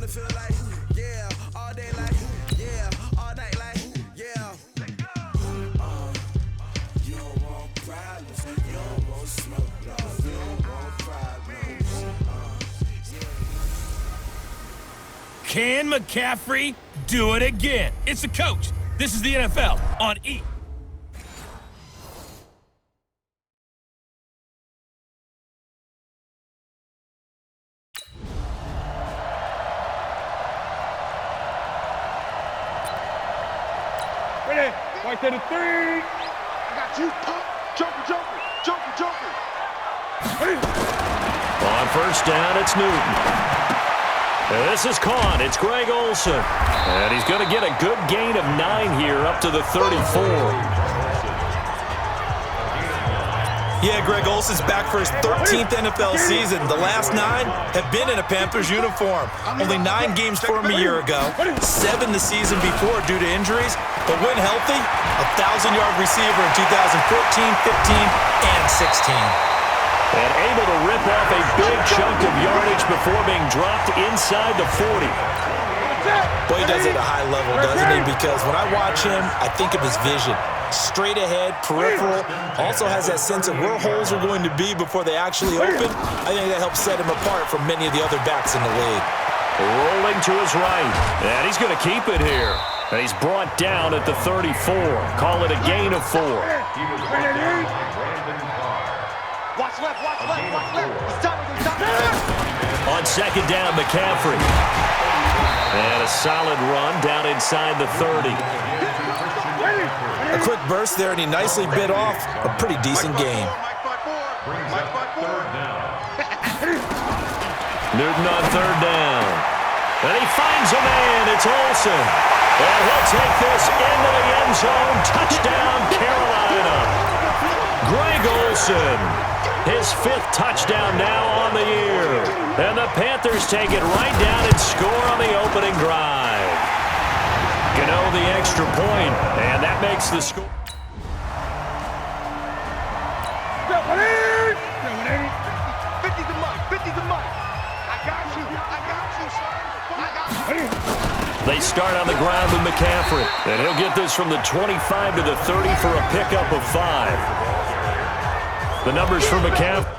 feel like, yeah, all day like, yeah, all night like, yeah. You don't want problems, you don't want smoke, you don't want problems. Can McCaffrey do it again? It's the coach. This is the NFL on E! Ready? Right to the three. I got you. Pump. Joker. On first down, it's Newton. And this is caught. It's Greg Olsen. And he's going to get a good gain of 9 here up to the 34. Yeah, Greg Olsen's back for his 13th NFL season. The last 9 have been in a Panthers uniform. Only 9 games for him a year ago, 7 the season before due to injuries. But when healthy, a 1,000-yard receiver in 2014, 15, and 16. And able to rip off a big chunk of yardage before being dropped inside the 40. Boy, he does it at a high level, doesn't he? Because when I watch him, I think of his vision. Straight ahead, peripheral, also has that sense of where holes are going to be before they actually open. I think that helps set him apart from many of the other backs in the league. Rolling to his right, and he's going to keep it here. And he's brought down at the 34. Call it a gain of 4. Watch left. On second down, McCaffrey. And a solid run down inside the 30. A quick burst there, and he nicely bit off a pretty decent game. Newton on third down. And he finds a man. It's Olsen. And he'll take this into the end zone. Touchdown, Carolina. Greg Olsen. His 5th touchdown now on the year. And the Panthers take it right down and score on the opening drive. Gano the extra point, and that makes the score. 50's the money. I got you, sir. They start on the ground with McCaffrey, and he'll get this from the 25 to the 30 for a pickup of 5. The numbers for McCaffrey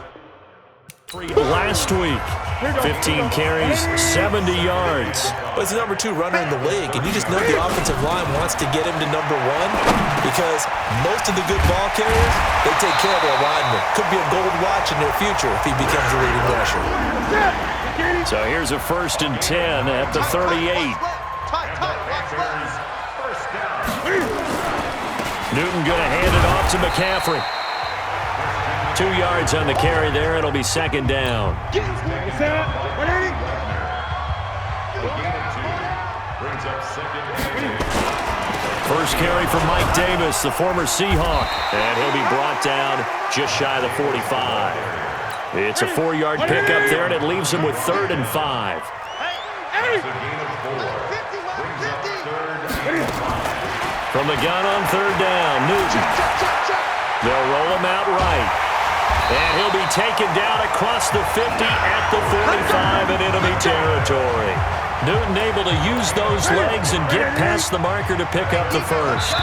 last week. 15 carries, 70 yards. Well, he's the number 2 runner in the league, and you just know the offensive line wants to get him to number 1 because most of the good ball carriers, they take care of their linemen. Could be a gold watch in their future if he becomes a leading rusher. So here's a 1st and 10 at the 38. Newton going to hand it off to McCaffrey. 2 yards on the carry there. It'll be second down. First carry for Mike Davis, the former Seahawk. And he'll be brought down just shy of the 45. It's a 4-yard pickup there, and it leaves him with 3rd and 5. From the gun on 3rd down, Newton. They'll roll him out right. And he'll be taken down across the 50 at the 45 in enemy territory. Newton able to use those legs and get past the marker to pick up the 1st.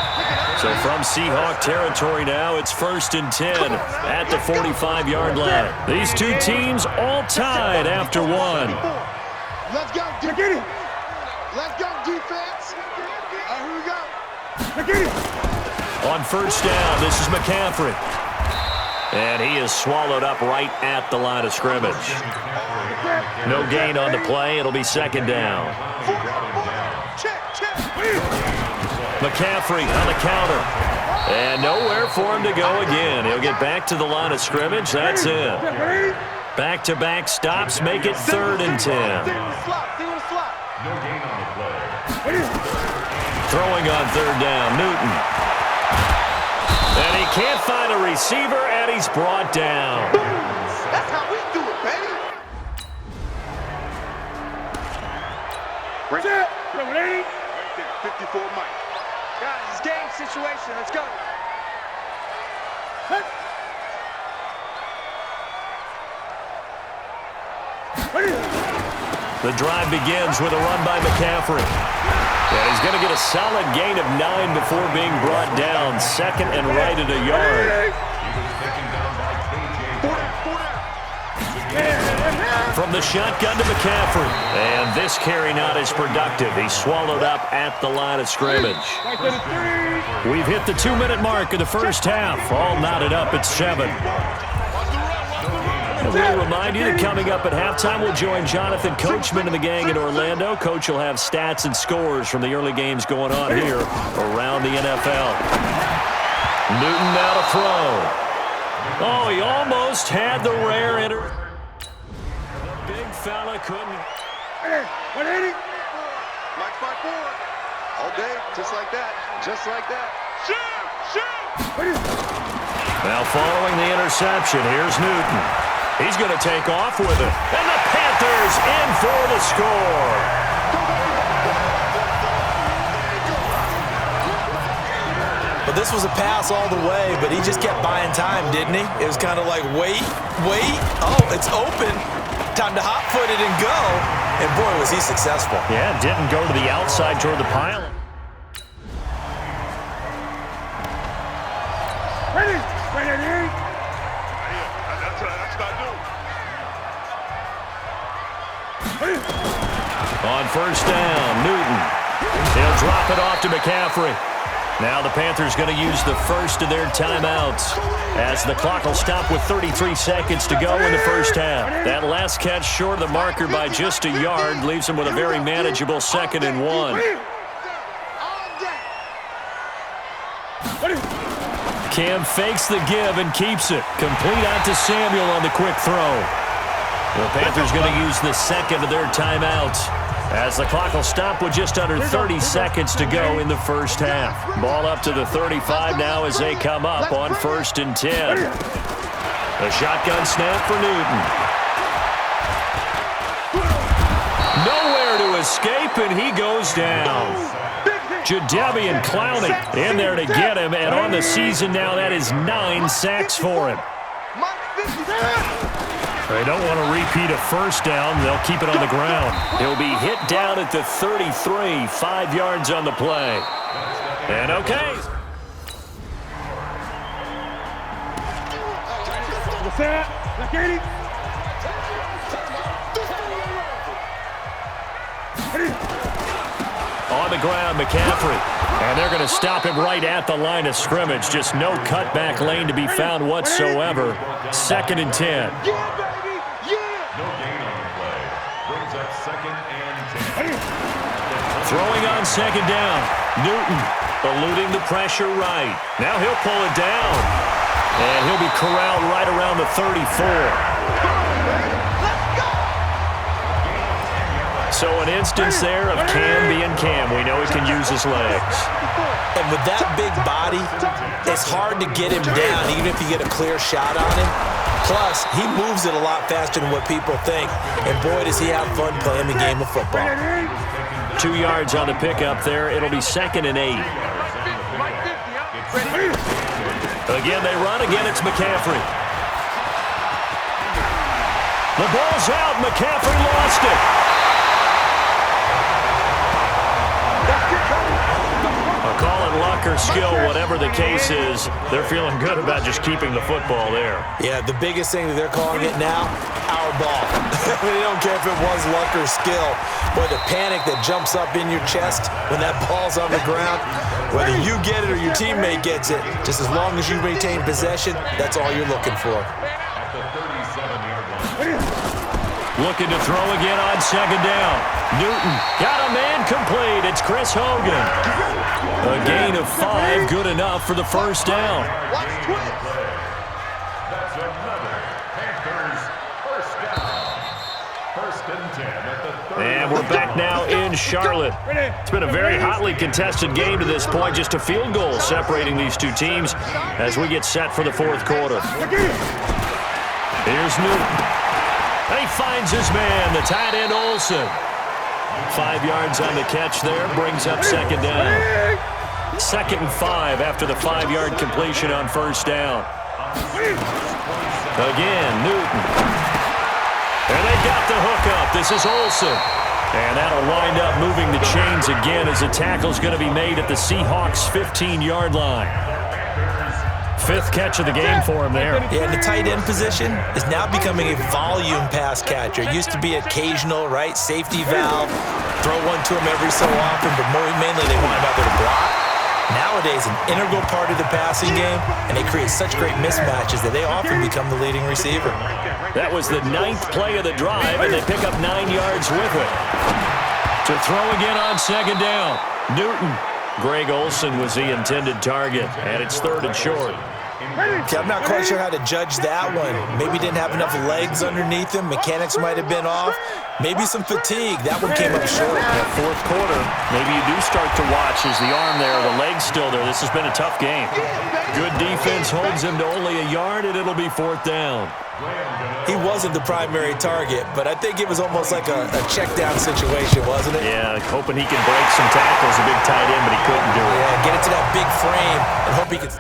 So from Seahawk territory now, it's 1st and 10 at the 45-yard line. These two teams all tied after 1. Let's go, defense. Let's go, defense. Here we go. On first down, this is McCaffrey. And he is swallowed up right at the line of scrimmage. No gain on the play. It'll be second down. McCaffrey on the counter. And nowhere for him to go again. He'll get back to the line of scrimmage. That's it. Back-to-back stops make it 3rd and 10. Throwing on 3rd down, Newton. And he can't find a receiver, and he's brought down. That's how we do it, baby. Bring it. 54 Mike. Guys, it's game situation. Let's go. The drive begins with a run by McCaffrey. And he's going to get a solid gain of 9 before being brought down. Second and right at a yard. From the shotgun to McCaffrey. And this carry not as productive. He's swallowed up at the line of scrimmage. We've hit the 2-minute mark of the first half. All knotted up at 7. We'll remind you that coming up at halftime, we'll join Jonathan Coachman and the gang in Orlando. Coach will have stats and scores from the early games going on here around the NFL. Newton now to throw. Oh, he almost had the rare enter. The big fella couldn't. 180. Mike 5-4. All day, just like that. Just like that. Shoot! Now following the interception, here's Newton. He's going to take off with it. And the Panthers in for the score. But this was a pass all the way, but he just kept buying time, didn't he? It was kind of like, wait. Oh, it's open. Time to hot-foot it and go. And, boy, was he successful. Yeah, didn't go to the outside toward the pile. Ready. On first down, Newton. He'll drop it off to McCaffrey. Now the Panthers going to use the first of their timeouts as the clock will stop with 33 seconds to go in the first half. That last catch short of the marker by just a yard leaves him with a very manageable 2nd and 1. Cam fakes the give and keeps it. Complete out to Samuel on the quick throw. The Panthers going to use the second of their timeouts as the clock will stop with just under 30 seconds to go in the first half. Ball up to the 35 now as they come up on 1st and 10. A shotgun snap for Newton. Nowhere to escape, and he goes down. Jadeveon Clowney in there to get him, and on the season now, that is 9 sacks for him. They don't want to repeat a first down. They'll keep it on the ground. He'll be hit down at the 33, 5 yards on the play. And okay. On the ground, McCaffrey. And they're going to stop him right at the line of scrimmage. Just no cutback lane to be found whatsoever. 2nd and 10. Throwing on 2nd down. Newton eluding the pressure right. Now he'll pull it down. And he'll be corralled right around the 34. So an instance there of Cam being Cam. We know he can use his legs. And with that big body, it's hard to get him down, even if you get a clear shot on him. Plus, he moves it a lot faster than what people think. And boy, does he have fun playing the game of football. 2 yards on the pickup there. It'll be 2nd and 8. Again, they run. Again, it's McCaffrey. The ball's out. McCaffrey lost it. Call it luck or skill, whatever the case is, they're feeling good about just keeping the football there. Yeah, the biggest thing that they're calling it now, our ball. They don't care if it was luck or skill. Boy, the panic that jumps up in your chest when that ball's on the ground, whether you get it or your teammate gets it, just as long as you maintain possession, that's all you're looking for. Looking to throw again on 2nd down. Newton got a man complete. It's Chris Hogan. A gain of 5, good enough for the first down. And we're back now in Charlotte. It's been a very hotly contested game to this point. Just a field goal separating these two teams as we get set for the 4th quarter. Here's Newton. And he finds his man, the tight end Olsen. 5 yards on the catch there, brings up 2nd down. 2nd and 5 after the 5-yard completion on first down. Again, Newton. And they got the hook up. This is Olsen. And that'll wind up moving the chains again as the tackle's going to be made at the Seahawks' 15-yard line. Fifth catch of the game for him there. Yeah, and the tight end position is now becoming a volume pass catcher. It used to be occasional, right? Safety valve, throw one to him every so often, but mainly they want him out there to block. Nowadays, an integral part of the passing game, and they create such great mismatches that they often become the leading receiver. That was the 9th play of the drive, and they pick up 9 yards with it. To throw again on second down, Newton. Greg Olsen was the intended target, and it's 3rd and short. Okay, I'm not quite sure how to judge that one. Maybe didn't have enough legs underneath him. Mechanics might have been off. Maybe some fatigue. That one came up short. That 4th quarter, maybe you do start to watch as the arm there, the leg's still there. This has been a tough game. Good defense holds him to only a yard, and it'll be 4th down. He wasn't the primary target, but I think it was almost like a check-down situation, wasn't it? Yeah, hoping he could break some tackles, a big tight end, but he couldn't do it. Yeah, get it to that big frame and hope he can...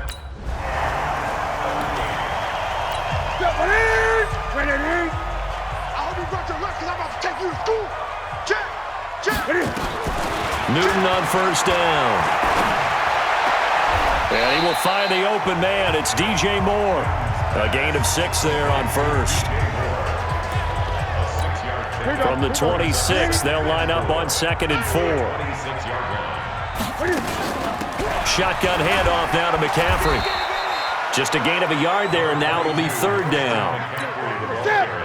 Newton on 1st down. And he will find the open man. It's DJ Moore. A gain of 6 there on 1st. From the 26, they'll line up on 2nd and 4. Shotgun handoff now to McCaffrey. Just a gain of a yard there, and now it'll be 3rd down.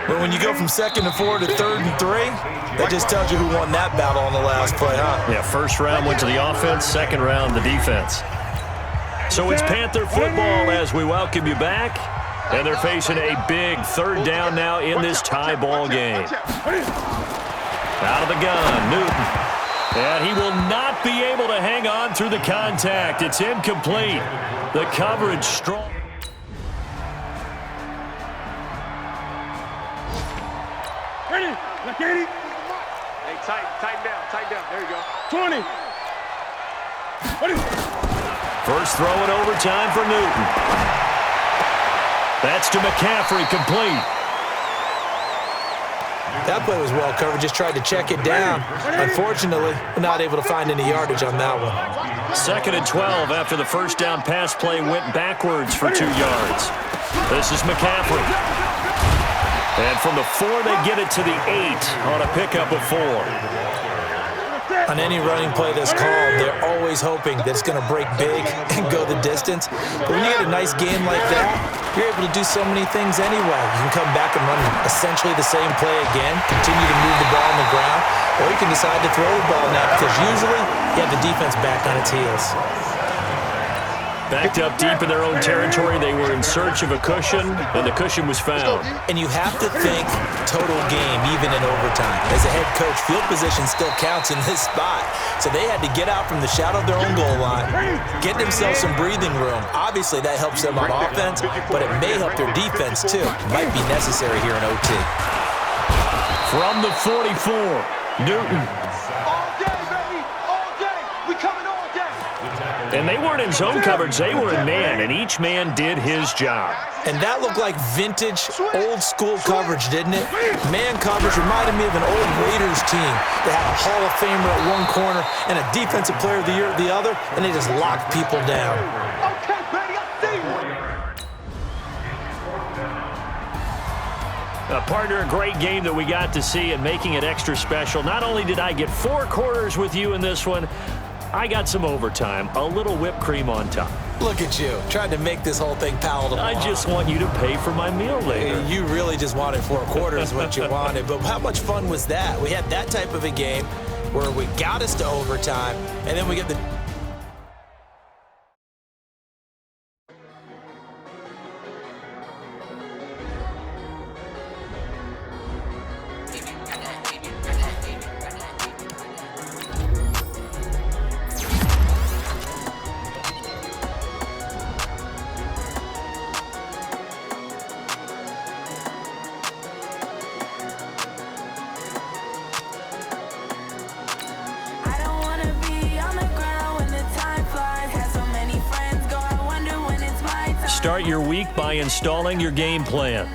But when you go from 2nd and 4 to 3rd and 3, that just tells you who won that battle on the last play, huh? Yeah, 1st round went to the offense, 2nd round the defense. So it's Panther football as we welcome you back. And they're facing a big 3rd down now in this tie ball game. Out of the gun, Newton. And he will not be able to hang on through the contact. It's incomplete. The coverage strong. Ready, look at it. Hey, tighten down. There you go. 20. Ready. First throw in overtime for Newton. That's to McCaffrey, complete. That play was well covered, just tried to check it down. Unfortunately, we're not able to find any yardage on that one. 2nd and 12 after the 1st down pass play went backwards for 2 yards. This is McCaffrey. And from the 4, they get it to the 8 on a pickup of 4. On any running play that's called, they're always hoping that it's going to break big and go the distance. But when you get a nice game like that, you're able to do so many things anyway. You can come back and run essentially the same play again, continue to move the ball on the ground, or you can decide to throw the ball now because usually you have the defense back on its heels. Backed up deep in their own territory, they were in search of a cushion, and the cushion was found. And you have to think total game, even in overtime. As a head coach, field position still counts in this spot. So they had to get out from the shadow of their own goal line, get themselves some breathing room. Obviously, that helps them on offense, but it may help their defense, too. Might be necessary here in OT. From the 44, Newton. All day, baby. All day. We coming all day. And they weren't in zone coverage, they were in man, and each man did his job. And that looked like vintage, old-school coverage, didn't it? Man coverage reminded me of an old Raiders team that had a Hall of Famer at one corner and a Defensive Player of the Year at the other, and they just locked people down. Okay, baby, I see you. Partner, a great game that we got to see and making it extra special. Not only did I get 4 quarters with you in this one, I got some overtime, a little whipped cream on top. Look at you, trying to make this whole thing palatable. I just want you to pay for my meal later. You really just wanted 4 quarters what you wanted, but how much fun was that? We had that type of a game where we got us to overtime, and then we get the... Start your week by installing your game plan.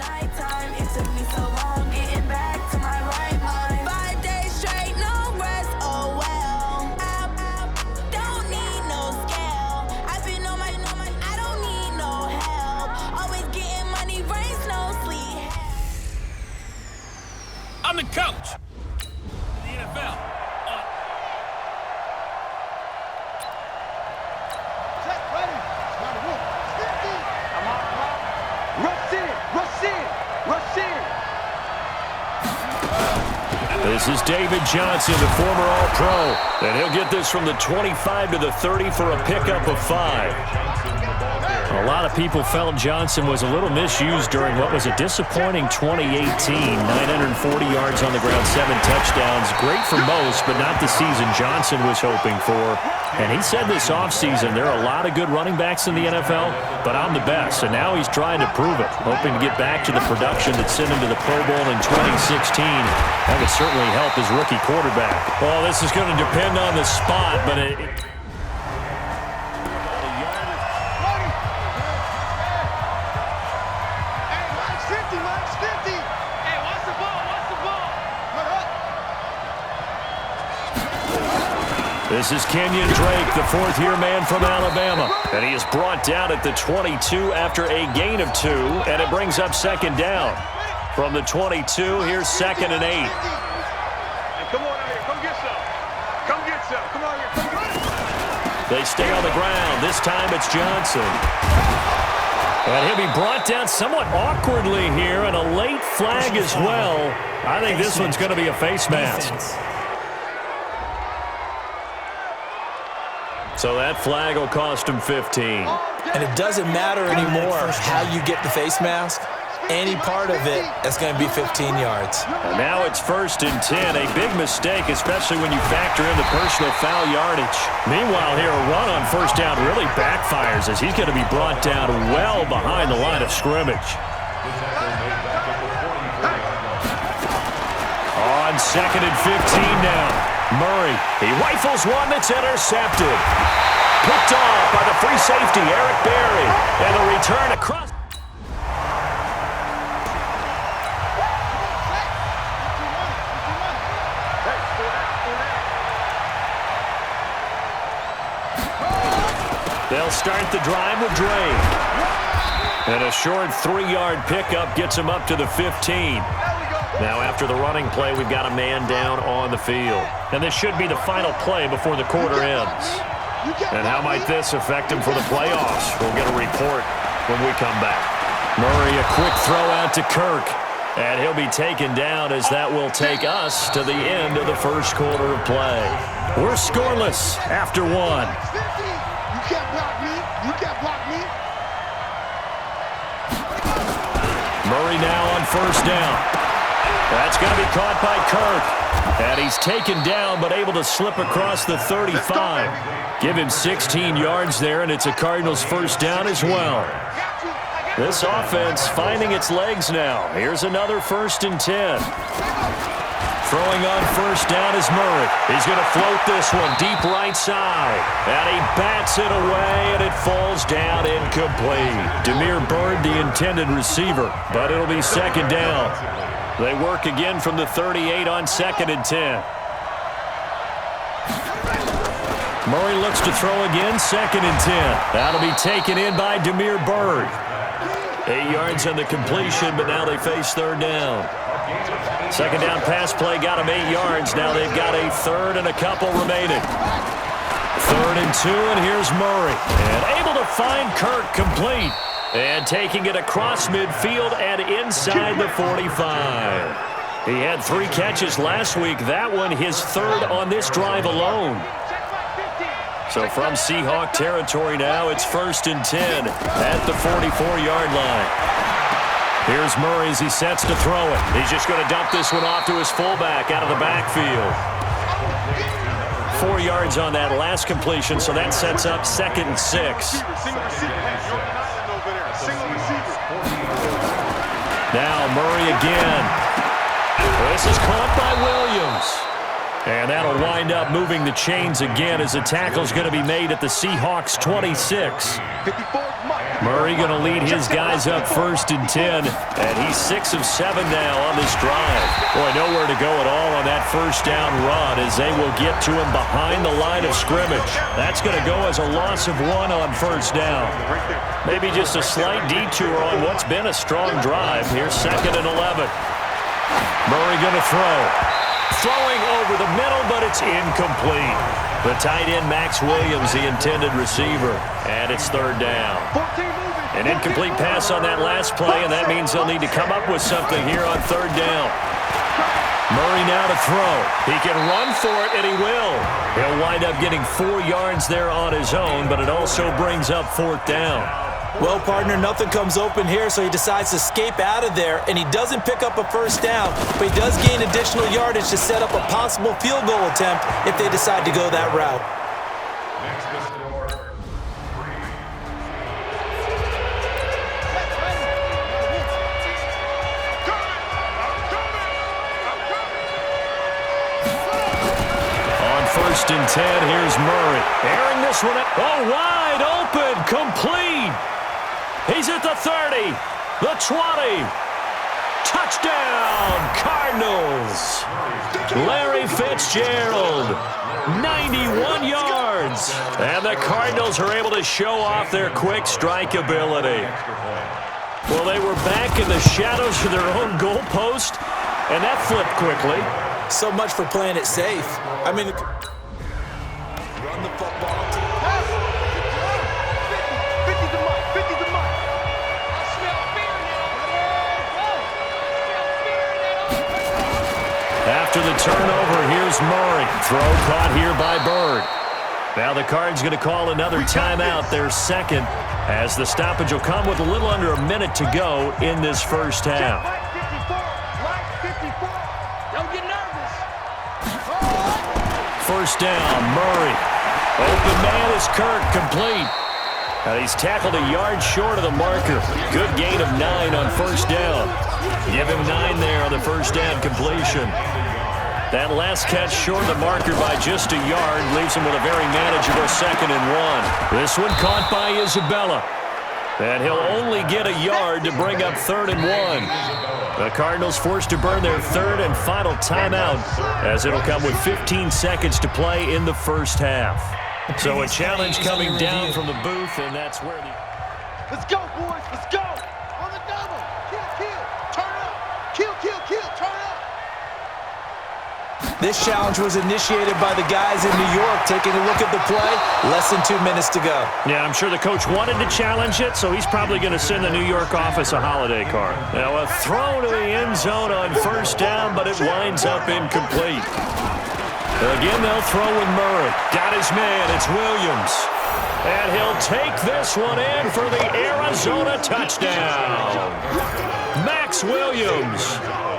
This is David Johnson, the former All-Pro. And he'll get this from the 25 to the 30 for a pickup of 5. A lot of people felt Johnson was a little misused during what was a disappointing 2018. 940 yards on the ground, 7 touchdowns. Great for most, but not the season Johnson was hoping for. And he said this offseason, there are a lot of good running backs in the NFL, but I'm the best. And now he's trying to prove it, hoping to get back to the production that sent him to the Pro Bowl in 2016. That would certainly help his rookie quarterback. Well, this is going to depend on the spot, but This is Kenyon Drake, the fourth-year man from Alabama. And he is brought down at the 22 after a gain of 2, and it brings up second down. From the 22, here's 2nd and 8. Hey, come on out here. Come get some. Come get some. Come on here. Come get some. They stay on the ground. This time it's Johnson. And he'll be brought down somewhat awkwardly here, and a late flag as well. I think this one's going to be a face mask. So that flag will cost him 15. And it doesn't matter anymore how you get the face mask. Any part of it is going to be 15 yards. And now it's 1st and 10. A big mistake, especially when you factor in the personal foul yardage. Meanwhile here, a run on 1st down really backfires as he's going to be brought down well behind the line of scrimmage. On 2nd and 15 now. Murray, he rifles one that's intercepted. Picked off by the free safety, Eric Berry. And the return across. They'll start the drive with Drake. And a short 3-yard pickup gets him up to the 15. Now, after the running play, we've got a man down on the field. And this should be the final play before the quarter ends. And how might this affect him for the playoffs? We'll get a report when we come back. Murray, a quick throw out to Kirk. And he'll be taken down as that will take us to the end of the first quarter of play. We're scoreless after 1. You can't block me. You can't block me. Murray now on 1st down. That's going to be caught by Kirk. And he's taken down but able to slip across the 35. Give him 16 yards there, and it's a Cardinals 1st down as well. This offense finding its legs now. Here's another 1st and 10. Throwing on 1st down is Murray. He's going to float this one deep right side. And he bats it away, and it falls down incomplete. Damiere Byrd, the intended receiver, but it'll be 2nd down. They work again from the 38 on 2nd and 10. Murray looks to throw again, 2nd and 10. That'll be taken in by Damiere Byrd. 8 yards on the completion, but now they face 3rd down. 2nd down pass play got him 8 yards. Now they've got a 3rd and a couple remaining. 3rd and 2, and here's Murray. And able to find Kirk complete. And taking it across midfield and inside the 45. He had 3 catches last week. That one his 3rd on this drive alone. So from Seahawk territory now, it's 1st and 10 at the 44-yard line. Here's Murray as he sets to throw it. He's just going to dump this one off to his fullback out of the backfield. 4 yards on that last completion, so that sets up 2nd and 6. Now Murray again. This is caught by Williams. And that'll wind up moving the chains again as the tackle's going to be made at the Seahawks 26. Murray going to lead his guys up 1st and 10. And he's 6 of 7 now on this drive. Boy, nowhere to go at all on that 1st down run as they will get to him behind the line of scrimmage. That's going to go as a loss of 1 on 1st down. Maybe just a slight detour on what's been a strong drive. Here's 2nd and 11. Murray going to throw. Throwing over the middle, but it's incomplete. The tight end, Max Williams, the intended receiver. And it's 3rd down. An incomplete pass on that last play, and that means they'll need to come up with something here on 3rd down. Murray now to throw. He can run for it, and he will. He'll wind up getting 4 yards there on his own, but it also brings up 4th down. Well, partner, nothing comes open here, so he decides to escape out of there, and he doesn't pick up a 1st down, but he does gain additional yardage to set up a possible field goal attempt if they decide to go that route. First and 10, here's Murray. Airing this one up. Oh, wide open, complete. He's at the 30, the 20. Touchdown, Cardinals. Larry Fitzgerald, 91 yards. And the Cardinals are able to show off their quick strike ability. Well, they were back in the shadows of their own goalpost, and that flipped quickly. So much for playing it safe. I mean, run the football. After the turnover, here's Murray. Throw caught here by Bird. Now the Cards going to call another timeout, their second, as the stoppage will come with a little under a minute to go in this first half. First down, Murray. Open man is Kirk, complete. And he's tackled a yard short of the marker. Good gain of 9 on first down. Give him 9 there on the first down completion. That last catch short of the marker by just a yard leaves him with a very manageable 2nd and 1. This one caught by Isabella. And he'll only get a yard to bring up 3rd and 1. The Cardinals forced to burn their 3rd and final timeout, as it'll come with 15 seconds to play in the first half. So a challenge coming down from the booth, and that's where the... Let's go, boys. Let's go. On the double. Kill, kill. Turn up. Kill, kill, kill. Turn up. This challenge was initiated by the guys in New York. Taking a look at the play, less than 2 minutes to go. Yeah, I'm sure the coach wanted to challenge it, so he's probably going to send the New York office a holiday card. Now a throw to the end zone on first down, but it winds up incomplete. Again, they'll throw with Murray. Got his man, it's Williams. And he'll take this one in for the Arizona touchdown. Max Williams,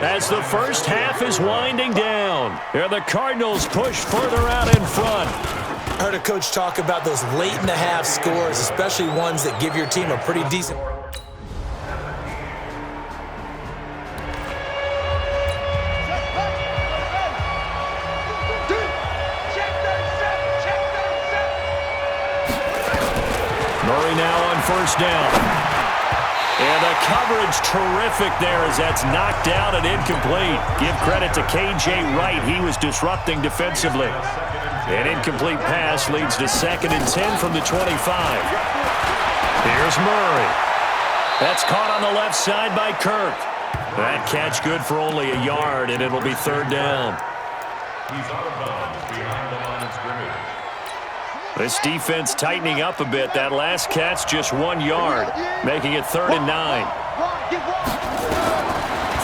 as the first half is winding down. And the Cardinals push further out in front. I heard a coach talk about those late-in-the-half scores, especially ones that give your team a pretty decent... Murray now on first down. And the coverage terrific there as that's knocked down and incomplete. Give credit to K.J. Wright. He was disrupting defensively. An incomplete pass leads to 2nd and 10 from the 25. Here's Murray. That's caught on the left side by Kirk. That catch good for only a yard, and it'll be 3rd down. He's out of bounds behind the line of scrimmage. This defense tightening up a bit. That last catch just 1 yard, making it 3rd and 9.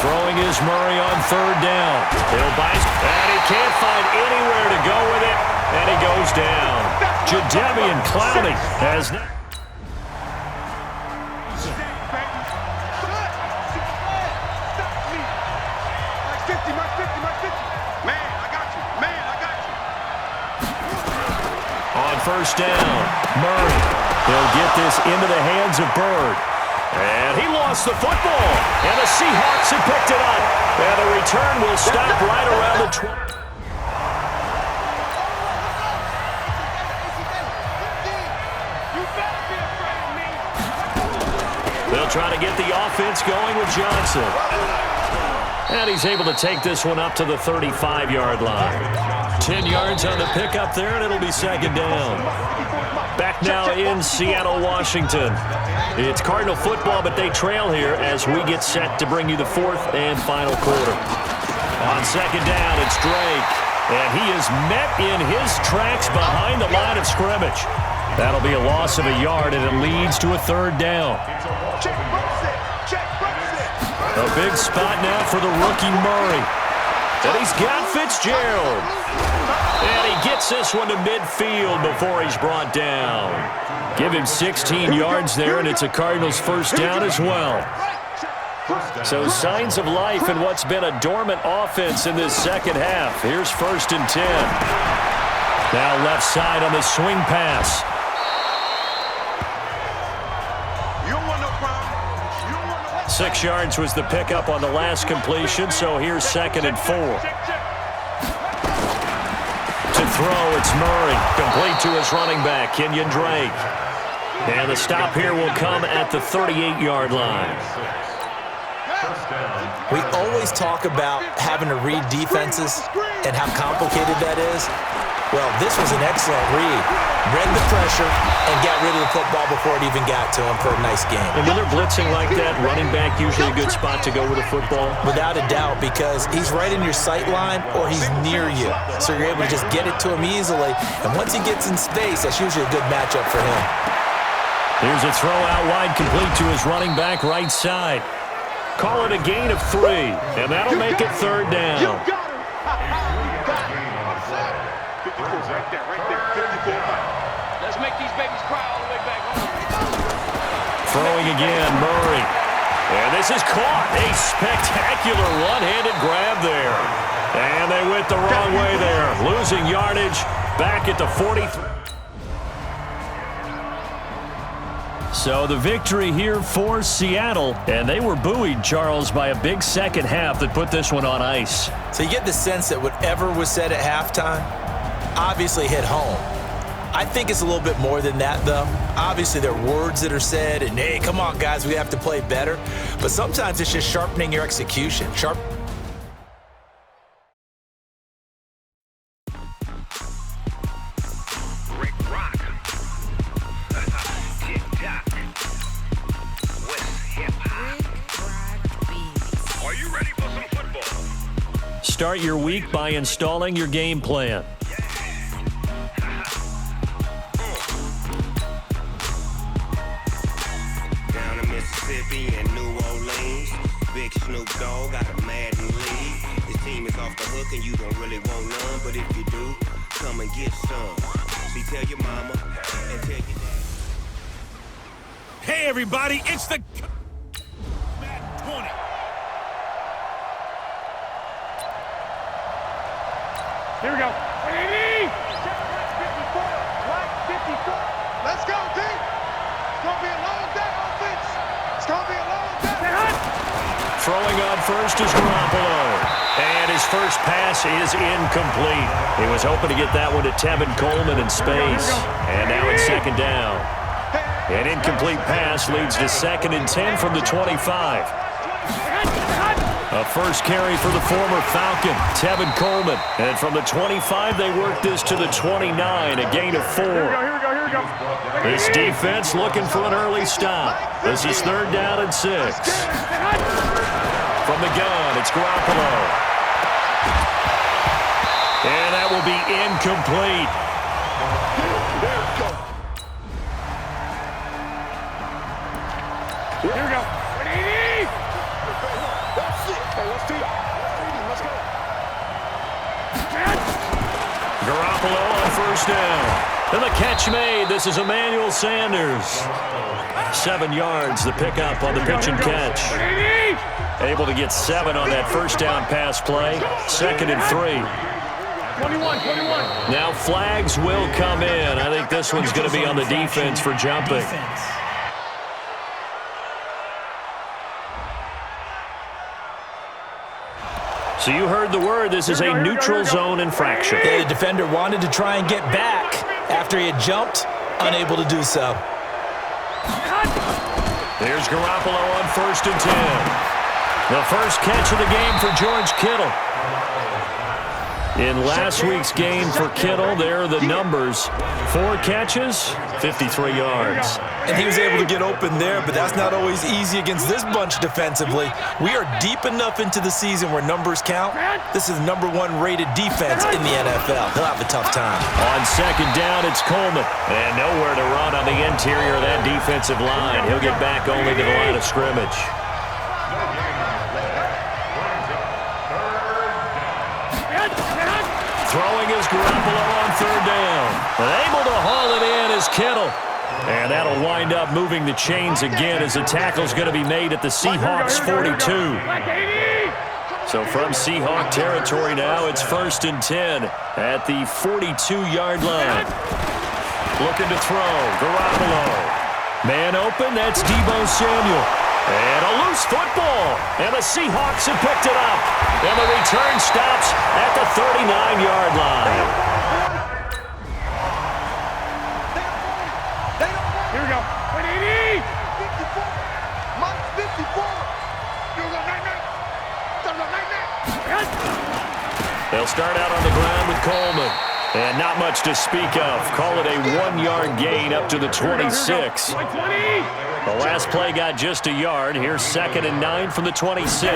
Throwing is Murray on 3rd down. He'll buy, and he can't find anywhere to go with it, and he goes down. Jadeveon Clowney has... First down, Murray. He'll get this into the hands of Bird. And he lost the football. And the Seahawks have picked it up. And the return will stop right around the 20. They'll try to get the offense going with Johnson. And he's able to take this one up to the 35-yard line. 10 yards on the pickup there, and it'll be 2nd down. Back now in Seattle, Washington. It's Cardinal football, but they trail here as we get set to bring you the 4th and final quarter. On 2nd down, it's Drake. And he is met in his tracks behind the line of scrimmage. That'll be a loss of a yard, and it leads to a 3rd down. A big spot now for the rookie Murray. And he's got Fitzgerald. And he gets this one to midfield before he's brought down. Give him 16 yards there, and it's a Cardinals first down as well. So signs of life in what's been a dormant offense in this second half. Here's 1st and 10. Now left side on the swing pass. 6 yards was the pickup on the last completion, so here's 2nd and 4. To throw, it's Murray. Complete to his running back, Kenyon Drake. And the stop here will come at the 38-yard line. We always talk about having to read defenses and how complicated that is. Well, this was an excellent read. Read the pressure and got rid of the football before it even got to him for a nice game. And when they're blitzing like that, running back usually a good spot to go with a football? Without a doubt, because he's right in your sight line or he's near you. So you're able to just get it to him easily. And once he gets in space, that's usually a good matchup for him. Here's a throw out wide, complete to his running back right side. Call it a gain of 3, and that'll make it 3rd down. Let's make these babies cry all the way back home. Throwing again, Murray. And this is caught. A spectacular one-handed grab there. And they went the wrong way there. Losing yardage back at the 43. So the victory here for Seattle, and they were buoyed, Charles, by a big second half that put this one on ice. So you get the sense that whatever was said at halftime obviously hit home. I think it's a little bit more than that, though. Obviously, there are words that are said, and, hey, come on, guys, we have to play better. But sometimes it's just sharpening your execution. Start your week by installing your game plan. Down in Mississippi and New Orleans, Big Snoop Dogg got a Madden league. This team is off the hook and you don't really want none, but if you do, come and get some. See, tell your mama and tell your dad. Hey, everybody, it's the Madden 20. Here we go. 80! Let's go, D. It's going to be a long day, offense. It's going to be a long day. Throwing on first is Garoppolo. And his first pass is incomplete. He was hoping to get that one to Tevin Coleman in space. And now it's 2nd down. An incomplete pass leads to 2nd and 10 from the 25. A first carry for the former Falcon, Tevin Coleman. And from the 25, they work this to the 29, a gain of 4. Here we go. This defense looking for an early stop. This is 3rd down and 6. From the gun, it's Garoppolo. And that will be incomplete. Here we go. 180! Garoppolo on first down. And the catch made. This is Emmanuel Sanders. 7 yards, the pickup on the pitch and catch. Able to get 7 on that first down pass play. 2nd and 3. 21. Now flags will come in. I think this one's going to be on the defense for jumping. So you heard the word. This is a neutral zone infraction. Yeah, the defender wanted to try and get back after he had jumped, unable to do so. There's Garoppolo on 1st and 10. The first catch of the game for George Kittle. In last week's game for Kittle, there are the numbers. 4 catches, 53 yards. And he was able to get open there, but that's not always easy against this bunch defensively. We are deep enough into the season where numbers count. This is the #1 rated defense in the NFL. He'll have a tough time. On 2nd down, it's Coleman. And nowhere to run on the interior of that defensive line. He'll get back only to the line of scrimmage. Throwing is Garoppolo on third down. And able to haul it in is Kittle. And that'll wind up moving the chains again as the tackle's going to be made at the Seahawks 42. So from Seahawk territory now, it's 1st and 10 at the 42-yard line. Looking to throw, Garoppolo. Man open, that's Deebo Samuel. And a loose football. And the Seahawks have picked it up. And the return stops at the 39-yard line. Here we go. 180. 54. Minus 54. Here we go. They'll start out on the ground with Coleman. And not much to speak of. Call it a 1-yard gain up to the 26. The last play got just a yard. Here's 2nd and 9 from the 26.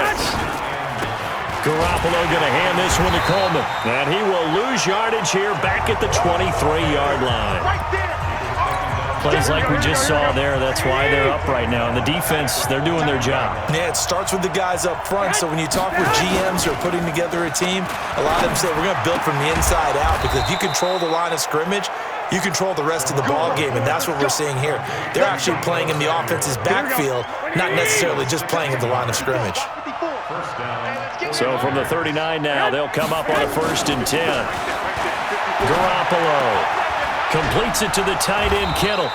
Garoppolo going to hand this one to Coleman. And he will lose yardage here back at the 23-yard line. Plays like we just saw there, that's why they're up right now. And the defense, they're doing their job. Yeah, it starts with the guys up front. So when you talk with GMs who are putting together a team, a lot of them say we're going to build from the inside out, because if you control the line of scrimmage, you control the rest of the ball game, and that's what we're seeing here. They're actually playing in the offense's backfield, not necessarily just playing at the line of scrimmage. So from the 39 now, they'll come up on a 1st and 10. Garoppolo completes it to the tight end, Kittle.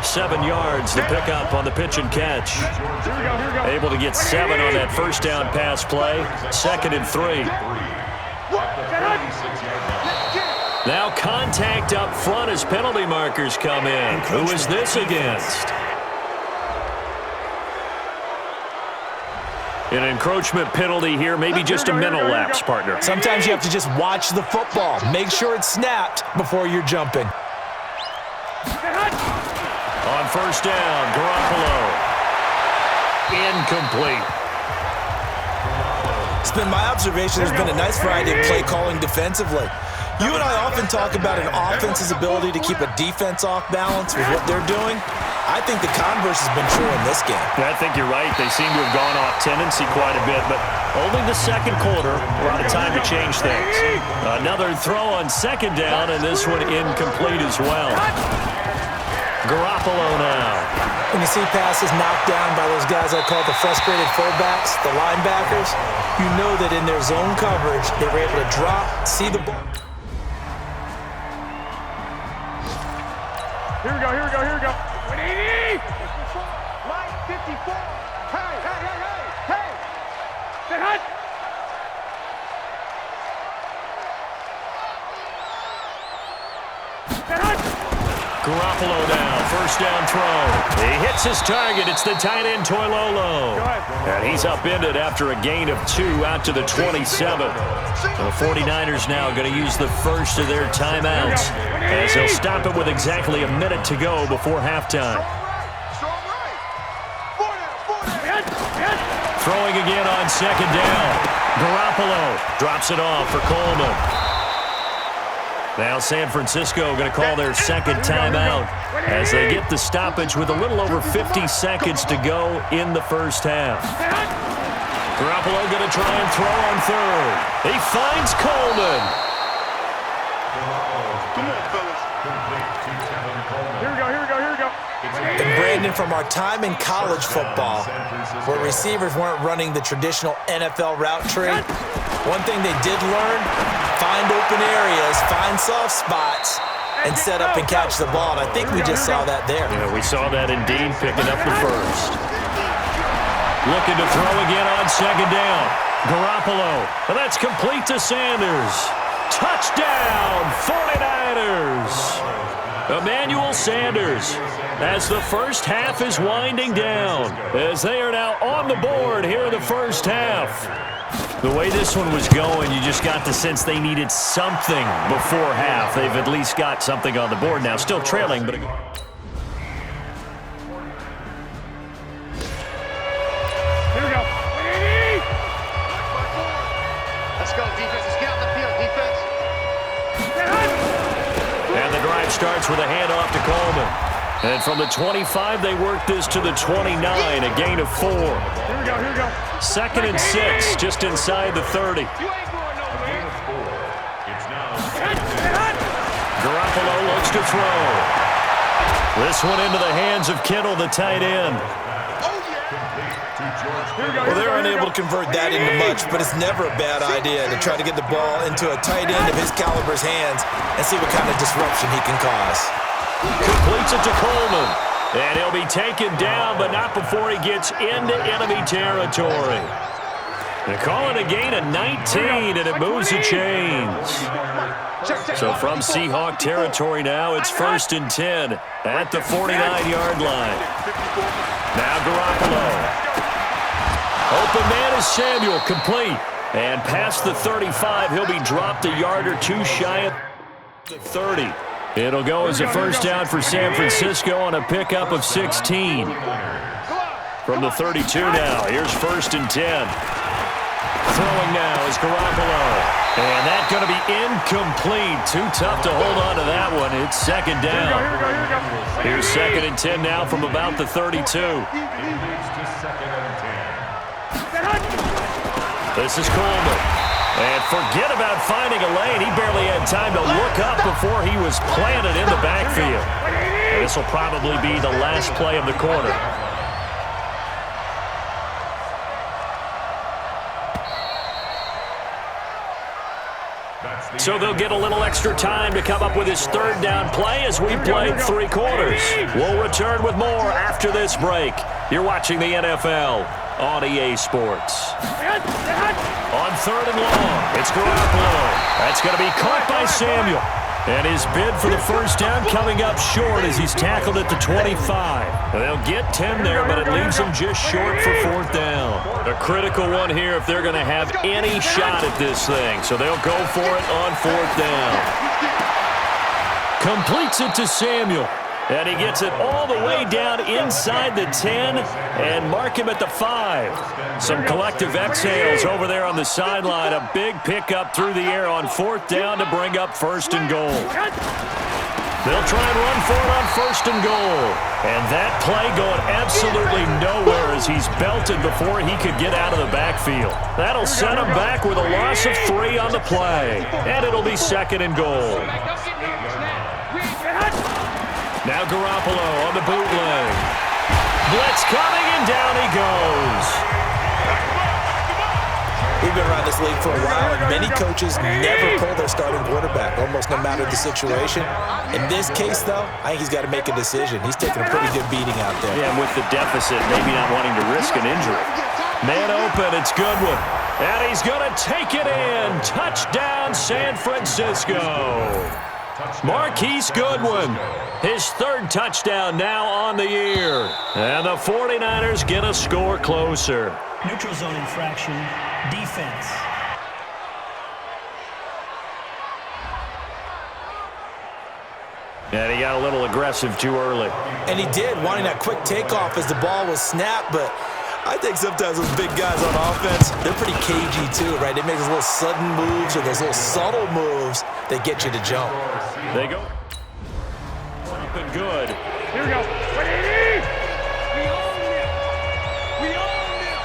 7 yards, the pickup on the pitch and catch. Able to get 7 on that first down pass play. 2nd and 3. Now contact up front as penalty markers come in. Who is this against? An encroachment penalty here, maybe just a mental lapse, partner. Sometimes you have to just watch the football. Make sure it's snapped before you're jumping. On first down, Garoppolo. Incomplete. It's been my observation there's been a nice variety of play calling defensively. You and I often talk about an offense's ability to keep a defense off balance with what they're doing. I think the converse has been true in this game. I think you're right. They seem to have gone off tendency quite a bit, but only the second quarter, a lot of time to change things. Another throw on 2nd down, and this one incomplete as well. Garoppolo now. When you see passes knocked down by those guys I call the frustrated fullbacks, the linebackers, you know that in their zone coverage, they were able to drop, see the ball. Here we go. 180. Line 54. Hey. Get hot. Garoppolo now, first down throw. He hits his target. It's the tight end, Toilolo. And he's upended after a gain of 2 out to the 27. The 49ers now going to use the first of their timeouts as they'll stop it with exactly a minute to go before halftime. Throwing again on 2nd down. Garoppolo drops it off for Coleman. Now San Francisco going to call their 2nd timeout as they get the stoppage with a little over 50 seconds to go in the first half. Garoppolo going to try and throw on 3rd. He finds Coleman. Come on, fellas. Here we go. And Brandon, from our time in college football, where receivers weren't running the traditional NFL route tree, one thing they did learn, find open areas, find soft spots, and set up and catch the ball. And I think we just saw that there. Yeah, we saw that indeed, picking up the first. Looking to throw again on 2nd down. Garoppolo, and that's complete to Sanders. Touchdown, 49ers. Emmanuel Sanders, as the first half is winding down, as they are now on the board here in the first half. The way this one was going, you just got the sense they needed something before half. They've at least got something on the board now, still trailing, but... Here we go. 180. Let's go, defense. Let's get out the field, defense. And the drive starts with a handoff to Coleman. And from the 25, they work this to the 29, a gain of 4. Here we go. 2nd and 6, just inside the 30. You ain't going nowhere. Garoppolo looks to throw. This one into the hands of Kittle, the tight end. Well, they're unable to convert that into much, but it's never a bad idea to try to get the ball into a tight end of his caliber's hands and see what kind of disruption he can cause. Completes it to Coleman. And he'll be taken down, but not before he gets into enemy territory. They call it a gain of 19, and it moves the chains. So from Seahawk territory now, it's 1st and 10 at the 49-yard line. Now Garoppolo. Open man is Samuel, complete. And past the 35, he'll be dropped a yard or two shy of the 30. It'll go as a first down for San Francisco on a pickup of 16. From the 32 now, here's 1st and 10. Throwing now is Garoppolo. And that's going to be incomplete. Too tough to hold on to that one. It's 2nd down. Here's 2nd and 10 now from about the 32. This is Coleman. And forget about finding a lane. He barely had time to look up before he was planted in the backfield. And this will probably be the last play of the quarter. So they'll get a little extra time to come up with his 3rd down play as we played 3 quarters. We'll return with more after this break. You're watching the NFL on EA Sports. On 3rd and long, it's Garoppolo. That's going to be caught by Samuel. And his bid for the first down coming up short as he's tackled at the 25. They'll get 10 there, but it leaves them just short for 4th down. A critical one here if they're going to have any shot at this thing. So they'll go for it on 4th down. Completes it to Samuel. And he gets it all the way down inside the 10 and mark him at the 5. Some collective exhales over there on the sideline. A big pickup through the air on 4th down to bring up 1st and goal. They'll try and run for it on 1st and goal. And that play going absolutely nowhere as he's belted before he could get out of the backfield. That'll set him back with a loss of 3 on the play. And it'll be 2nd and goal. Now Garoppolo on the bootleg. Blitz coming, and down he goes. We've been around this league for a while, and many coaches never pull their starting quarterback, almost no matter the situation. In this case, though, I think he's got to make a decision. He's taking a pretty good beating out there. Yeah, and with the deficit, maybe not wanting to risk an injury. Man open, it's Goodwin. And he's going to take it in. Touchdown, San Francisco. Marquise Goodwin, his 3rd touchdown now on the year. And the 49ers get a score closer. Neutral zone infraction, defense. And he got a little aggressive too early. And he did, wanting that quick takeoff as the ball was snapped, but I think sometimes those big guys on offense, they're pretty cagey too, right? They make those little sudden moves or those little subtle moves that get you to jump. They go up and good. Here we go. We own it. We own it.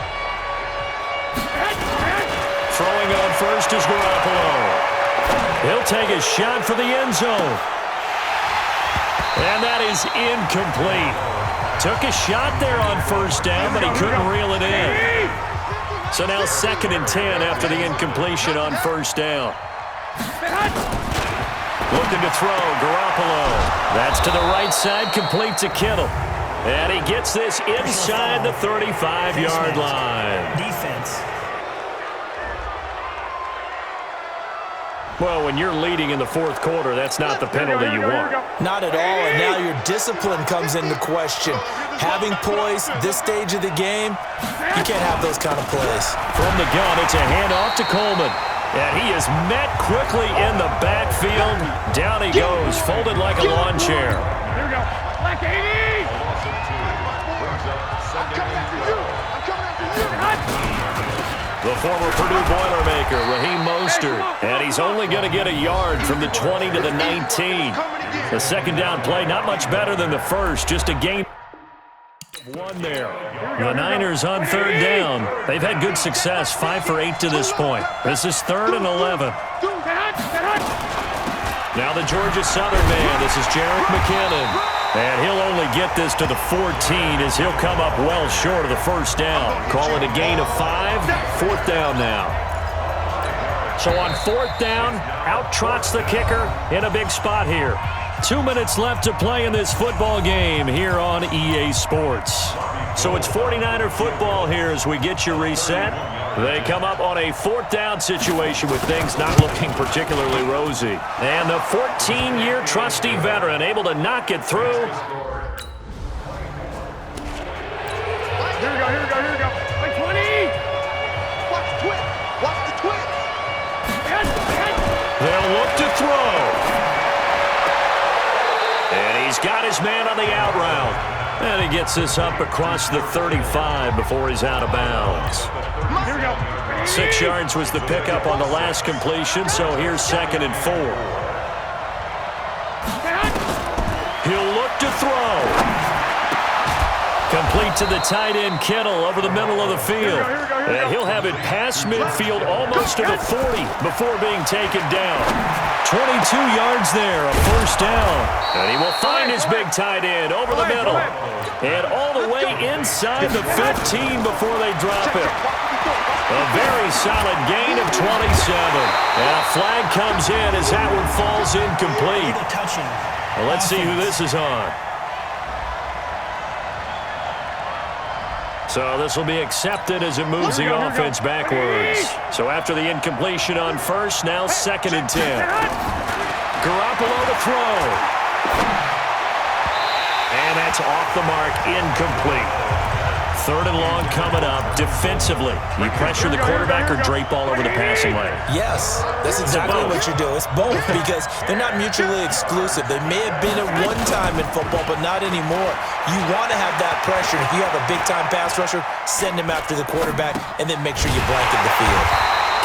Throwing on 1st is Garoppolo. He'll take a shot for the end zone. And that is incomplete. Took a shot there on 1st down, but he couldn't reel it in. So now 2nd and 10 after the incompletion on 1st down. Looking to throw, Garoppolo. That's to the right side, complete to Kittle. And he gets this inside the 35-yard line. Defense. Well, when you're leading in the 4th quarter, that's not the penalty you want. Not at all, and now your discipline comes into question. Having poise this stage of the game, you can't have those kind of plays. From the gun, it's a handoff to Coleman. And he is met quickly in the backfield. Down he goes, folded like a lawn chair. Here we go. Black 80. I'm coming after you. I'm coming after you. The former Purdue Boilermaker, Raheem Mostert. And he's only going to get a yard from the 20 to the 19. The 2nd down play, not much better than the 1st, just a gain. 1 there. The Niners on 3rd down. They've had good success, 5 for 8 to this point. This is 3rd and 11. Now the Georgia Southern man, this is Jerick McKinnon. And he'll only get this to the 14 as he'll come up well short of the first down. Call it a gain of 5, 4th down now. So on 4th down, out trots the kicker in a big spot here. 2 minutes left to play in this football game here on EA Sports. So it's 49er football here as we get you reset. They come up on a 4th down situation with things not looking particularly rosy. And the 14-year trusty veteran able to knock it through. Here we go. Like 20. Watch the twist. Watch the twist. They'll look to throw. And he's got his man on the out route. And he gets this up across the 35 before he's out of bounds. Here we go. 6 yards was the pickup on the last completion, so here's 2nd and 4. He'll look to throw. Complete to the tight end Kittle over the middle of the field. And he'll have it past midfield almost to the 40 before being taken down. 22 yards there, a 1st down. And he will find his big tight end over the middle. And all the way inside the 15 before they drop it. A very solid gain of 27. And a flag comes in as that one falls incomplete. Well, let's see who this is on. So this will be accepted as it moves the offense backwards. So after the incompletion on 1st, now 2nd and 10. Garoppolo to throw. And that's off the mark, incomplete. 3rd and long coming up. Defensively, you pressure the quarterback or drape all over the passing lane? Yes, that's exactly what you do. It's both because they're not mutually exclusive. They may have been at one time in football, but not anymore. You want to have that pressure. If you have a big-time pass rusher, send him after the quarterback, and then make sure you blanket the field.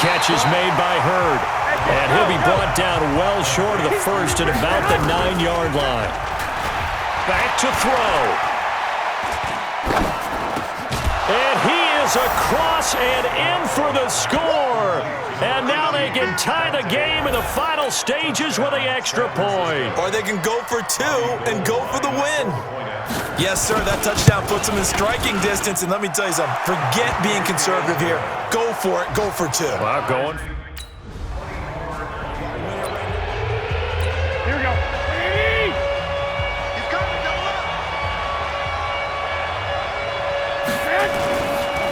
Catch is made by Hurd, and he'll be brought down well short of the 1st at about the 9-yard line. Back to throw. And he is across and in for the score. And now they can tie the game in the final stages with the extra point. Or they can go for 2 and go for the win. Yes, sir, that touchdown puts them in striking distance. And let me tell you something, forget being conservative here. Go for it, go for 2. Well, going. Here we go.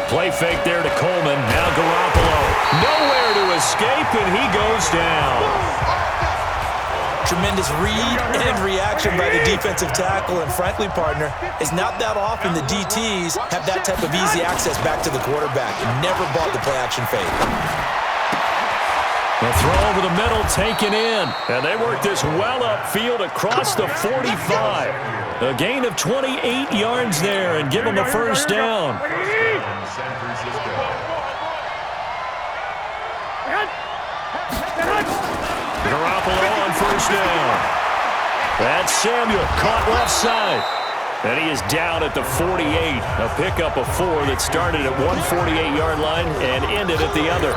Play fake there to Coleman. Now Garoppolo. Nowhere to escape, and he goes down. Tremendous read and reaction by the defensive tackle. And frankly, partner, it's not that often the DTs have that type of easy access back to the quarterback. Never bought the play-action fake. The throw over the middle taken in. And they work this well upfield across the 45. A gain of 28 yards there and give them a 1st down. Garoppolo on 1st down. That's Samuel caught left side. And he is down at the 48. A pickup of 4 that started at one 48-yard line and ended at the other.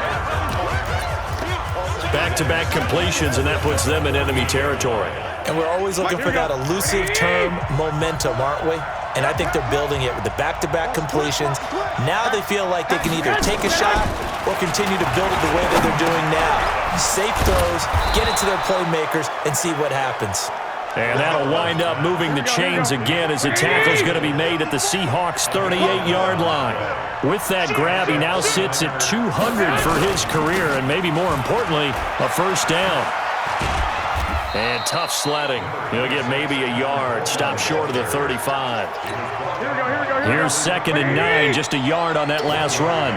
Back-to-back completions, and that puts them in enemy territory. And we're always looking for that elusive term momentum, aren't we? And I think they're building it with the back-to-back completions. Now they feel like they can either take a shot or continue to build it the way that they're doing now. Safe throws, get it to their playmakers, and see what happens. And that'll wind up moving the chains again as the tackle's going to be made at the Seahawks' 38-yard line. With that grab, he now sits at 200 for his career, and maybe more importantly, a 1st down. And tough sledding. He'll get maybe a yard. Stop short of the 35. Here's 2nd and 9, just a yard on that last run.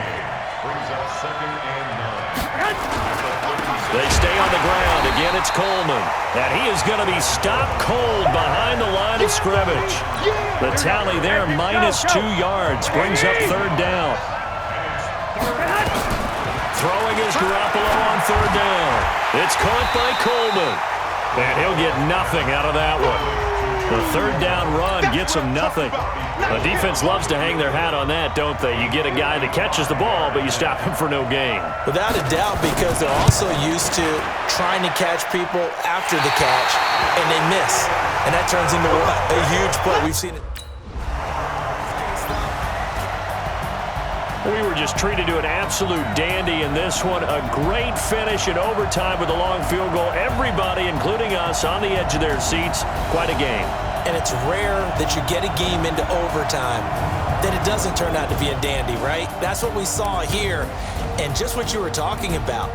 They stay on the ground. Again, it's Coleman. And he is going to be stopped cold behind the line of scrimmage. The tally there, -2 yards, brings up 3rd down. Throwing is Garoppolo on 3rd down. It's caught by Coleman. And he'll get nothing out of that one. The third down run gets them nothing. The defense loves to hang their hat on that, don't they? You get a guy that catches the ball, but you stop him for no gain. Without a doubt, because they're also used to trying to catch people after the catch, and they miss. And that turns into what? A huge play. We've seen it. We were just treated to an absolute dandy in this one. A great finish in overtime with a long field goal. Everybody, including us, on the edge of their seats. Quite a game. And it's rare that you get a game into overtime that it doesn't turn out to be a dandy, right? That's what we saw here. And just what you were talking about.